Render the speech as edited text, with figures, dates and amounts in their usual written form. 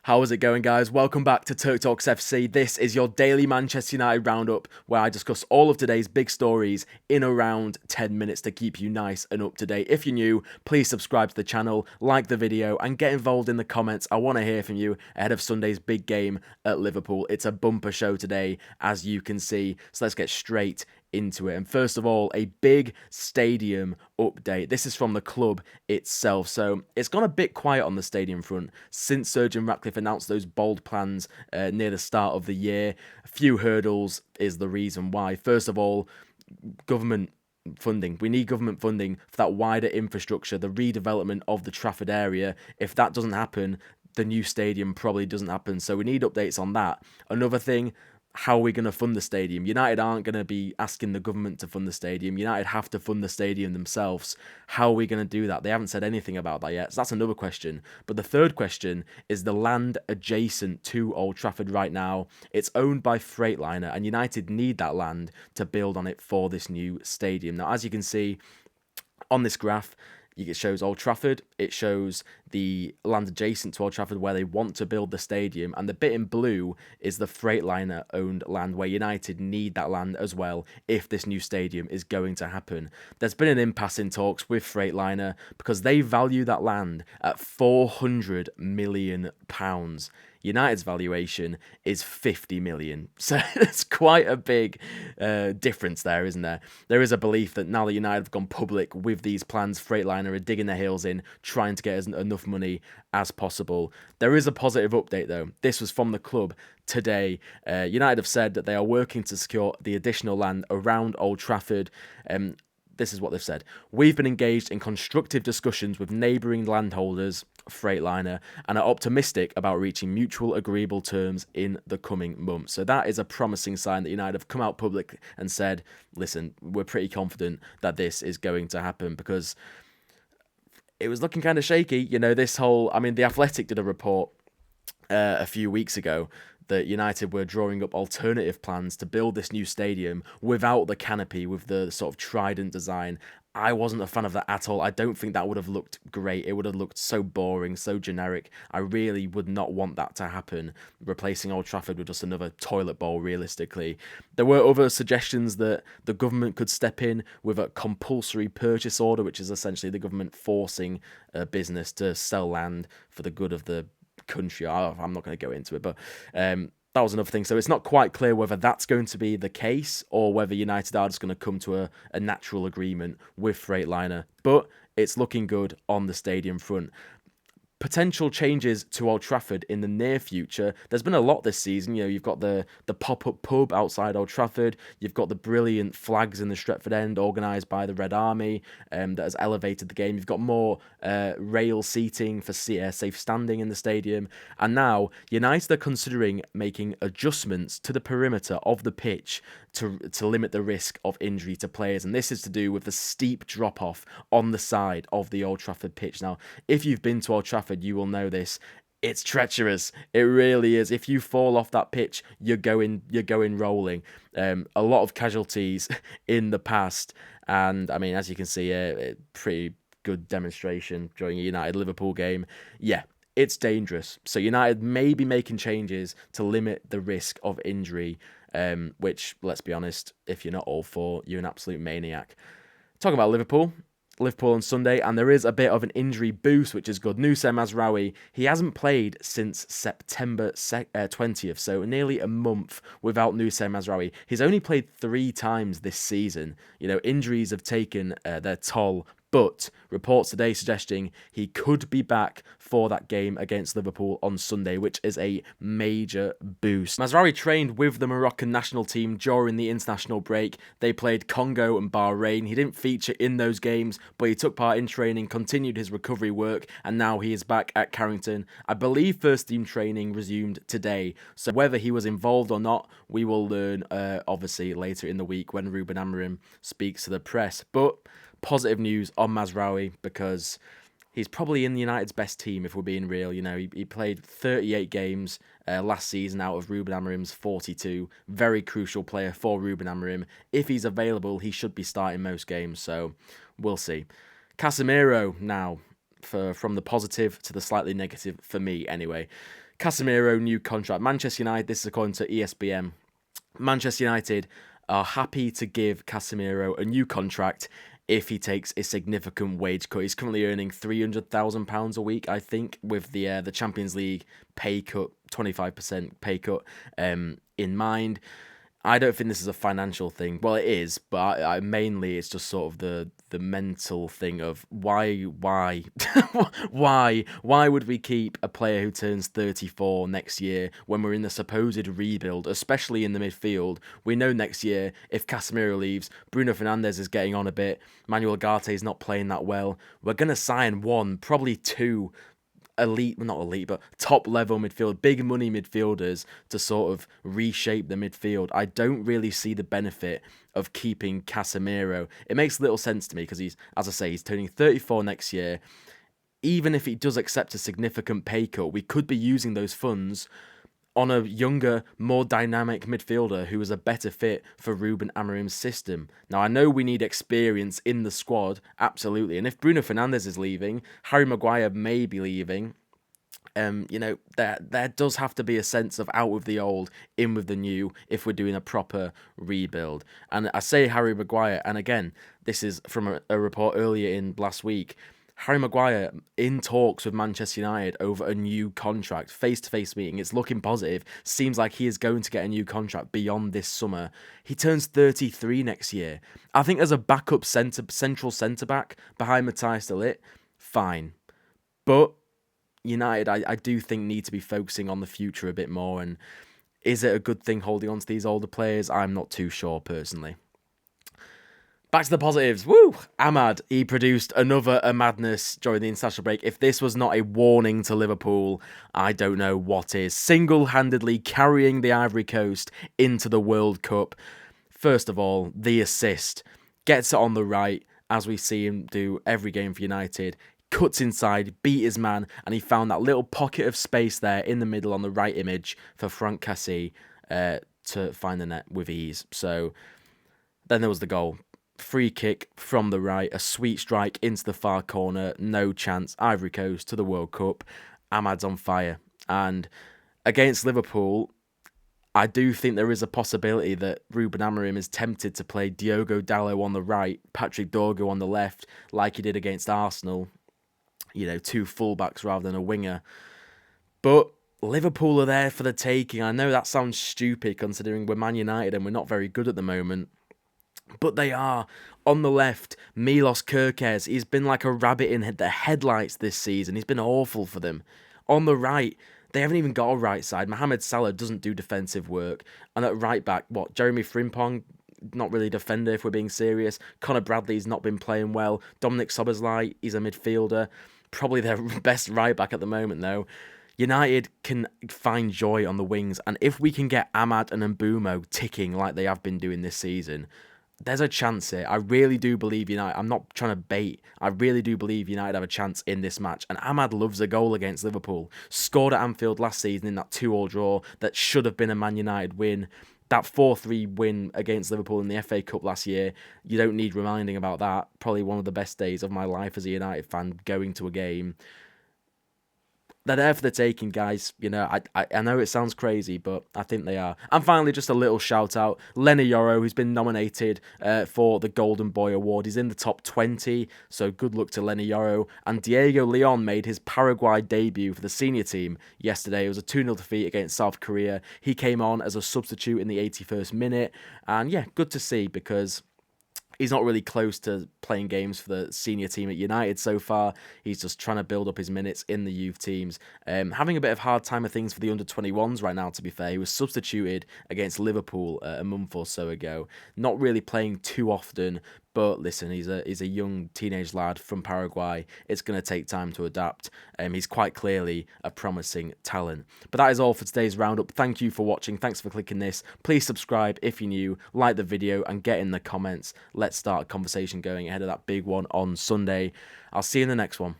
How is it going, guys? Welcome back to TurkTalksFC. This is your daily Manchester United roundup where I discuss all of today's big stories in around 10 minutes to keep you nice and up to date. If you're new, please subscribe to the channel, like the video, and get involved in the comments. I want to hear from you ahead of Sunday's big game at Liverpool. It's a bumper show today, as you can see. So let's get straight into it. And first of all, a big stadium update. This is from the club itself. So it's gone a bit quiet on the stadium front since Sir Jim Ratcliffe announced those bold plans near the start of the year. A few hurdles is the reason why. First of all, government funding. We need government funding for that wider infrastructure, the redevelopment of the Trafford area. If that doesn't happen, the new stadium probably doesn't happen. So we need updates on that. Another thing, how are we going to fund the stadium? United aren't going to be asking the government to fund the stadium. United have to fund the stadium themselves. How are we going to do that? They haven't said anything about that yet. So that's another question. But the third question is the land adjacent to Old Trafford right now. It's owned by Freightliner, and United need that land to build on it for this new stadium. Now, as you can see on this graph, it shows Old Trafford, it shows the land adjacent to Old Trafford where they want to build the stadium, and the bit in blue is the Freightliner owned land where United need that land as well if this new stadium is going to happen. There's been an impasse in talks with Freightliner because they value that land at £400 million. United's valuation is 50 million. So it's quite a big difference there, isn't there? There is a belief that now that United have gone public with these plans, Freightliner are digging their heels in, trying to get enough money as possible. There is a positive update, though. This was from the club today. United have said that they are working to secure the additional land around Old Trafford. This is what they've said. We've been engaged in constructive discussions with neighbouring landholders, Freightliner, and are optimistic about reaching mutual agreeable terms in the coming months. So that is a promising sign that United have come out public and said, listen, we're pretty confident that this is going to happen, because it was looking kind of shaky. You know, The Athletic did a report a few weeks ago that United were drawing up alternative plans to build this new stadium without the canopy, with the sort of trident design. I wasn't a fan of that at all. I don't think that would have looked great. It would have looked so boring, so generic. I really would not want that to happen, replacing Old Trafford with just another toilet bowl, realistically. There were other suggestions that the government could step in with a compulsory purchase order, which is essentially the government forcing a business to sell land for the good of the country. I'm not going to go into it, but that was another thing. So it's not quite clear whether that's going to be the case or whether United are just going to come to a natural agreement with Freightliner. But it's looking good on the stadium front. Potential changes to Old Trafford in the near future. There's been a lot this season. You know, you've got the pop-up pub outside Old Trafford. You've got the brilliant flags in the Stretford End organised by the Red Army that has elevated the game. You've got more rail seating for safe standing in the stadium. And now United are considering making adjustments to the perimeter of the pitch to limit the risk of injury to players. And this is to do with the steep drop-off on the side of the Old Trafford pitch. Now, if you've been to Old Trafford, you will know this. It's treacherous. It really is. If you fall off that pitch, you're going rolling. A lot of casualties in the past. And, I mean, as you can see, a pretty good demonstration during a United-Liverpool game. Yeah, it's dangerous. So United may be making changes to limit the risk of injury, which, let's be honest, if you're not all for, you're an absolute maniac. Talking about Liverpool on Sunday, and there is a bit of an injury boost, which is good. Nusayr Mazraoui, he hasn't played since September 20th, so nearly a month without Nusayr Mazraoui. He's only played 3 times this season. You know, injuries have taken their toll, but reports today suggesting he could be back for that game against Liverpool on Sunday, which is a major boost. Mazraoui trained with the Moroccan national team during the international break. They played Congo and Bahrain. He didn't feature in those games, but he took part in training, continued his recovery work, and now he is back at Carrington. I believe first team training resumed today, so whether he was involved or not, we will learn obviously later in the week when Ruben Amorim speaks to the press. But positive news on Mazraoui, because he's probably in United's best team, if we're being real. You know, he played 38 games last season out of Ruben Amorim's 42. Very crucial player for Ruben Amorim. If he's available, he should be starting most games, so we'll see. Casemiro now, from the positive to the slightly negative, for me anyway. Casemiro, new contract. Manchester United, this is according to ESPN. Manchester United are happy to give Casemiro a new contract if he takes a significant wage cut. He's currently earning £300,000 a week, I think, with the Champions League pay cut, 25% pay cut in mind. I don't think this is a financial thing. Well, it is, but I mainly it's just sort of the mental thing of why why would we keep a player who turns 34 next year when we're in the supposed rebuild, especially in the midfield? We know next year if Casemiro leaves, Bruno Fernandes is getting on a bit, Manuel Ugarte is not playing that well. We're gonna sign one, probably two not elite, but top level midfield, big money midfielders to sort of reshape the midfield. I don't really see the benefit of keeping Casemiro. It makes little sense to me because he's, as I say, he's turning 34 next year. Even if he does accept a significant pay cut, we could be using those funds on a younger, more dynamic midfielder who is a better fit for Ruben Amorim's system. Now, I know we need experience in the squad, absolutely. And if Bruno Fernandes is leaving, Harry Maguire may be leaving, there does have to be a sense of out with the old, in with the new, if we're doing a proper rebuild. And I say Harry Maguire, and again, this is from a report earlier in last week, Harry Maguire in talks with Manchester United over a new contract, face-to-face meeting. It's looking positive. Seems like he is going to get a new contract beyond this summer. He turns 33 next year. I think as a backup central centre-back behind Matthias de Ligt, fine. But United, I do think, need to be focusing on the future a bit more. And is it a good thing holding on to these older players? I'm not too sure, personally. Back to the positives. Woo! Ahmad, he produced another madness during the international break. If this was not a warning to Liverpool, I don't know what is. Single-handedly carrying the Ivory Coast into the World Cup. First of all, the assist. Gets it on the right, as we see him do every game for United. Cuts inside, beat his man, and he found that little pocket of space there in the middle on the right image for Franck Kessie to find the net with ease. So then there was the goal. Free kick from the right, a sweet strike into the far corner, no chance. Ivory Coast to the World Cup. Ahmad's on fire. And against Liverpool, I do think there is a possibility that Ruben Amorim is tempted to play Diogo Dalot on the right, Patrick Dorgu on the left, like he did against Arsenal. Two fullbacks rather than a winger. But Liverpool are there for the taking. I know that sounds stupid considering we're Man United and we're not very good at the moment. But they are. On the left, Milos Kerkez. He's been like a rabbit in the headlights this season. He's been awful for them. On the right, they haven't even got a right side. Mohamed Salah doesn't do defensive work. And at right back, Jeremy Frimpong, not really a defender if we're being serious. Conor Bradley's not been playing well. Dominic Szoboszlai, he's a midfielder. Probably their best right back at the moment, though. United can find joy on the wings. And if we can get Ahmad and Mbeumo ticking like they have been doing this season, there's a chance here. I really do believe United. I'm not trying to bait. I really do believe United have a chance in this match. And Ahmad loves a goal against Liverpool. Scored at Anfield last season in that 2-2 draw that should have been a Man United win. That 4-3 win against Liverpool in the FA Cup last year, you don't need reminding about that. Probably one of the best days of my life as a United fan, going to a game. They're there for the taking, guys. I know it sounds crazy, but I think they are. And finally, just a little shout out. Leny Yoro, who's been nominated for the Golden Boy Award. He's in the top 20, so good luck to Leny Yoro. And Diego Leon made his Paraguay debut for the senior team yesterday. It was a 2-0 defeat against South Korea. He came on as a substitute in the 81st minute. And yeah, good to see, because he's not really close to playing games for the senior team at United so far. He's just trying to build up his minutes in the youth teams. Having a bit of hard time of things for the under-21s right now, to be fair. He was substituted against Liverpool a month or so ago. Not really playing too often, but listen, he's a young teenage lad from Paraguay. It's going to take time to adapt. He's quite clearly a promising talent. But that is all for today's roundup. Thank you for watching. Thanks for clicking this. Please subscribe if you're new, like the video, and get in the comments. Let's start a conversation going ahead of that big one on Sunday. I'll see you in the next one.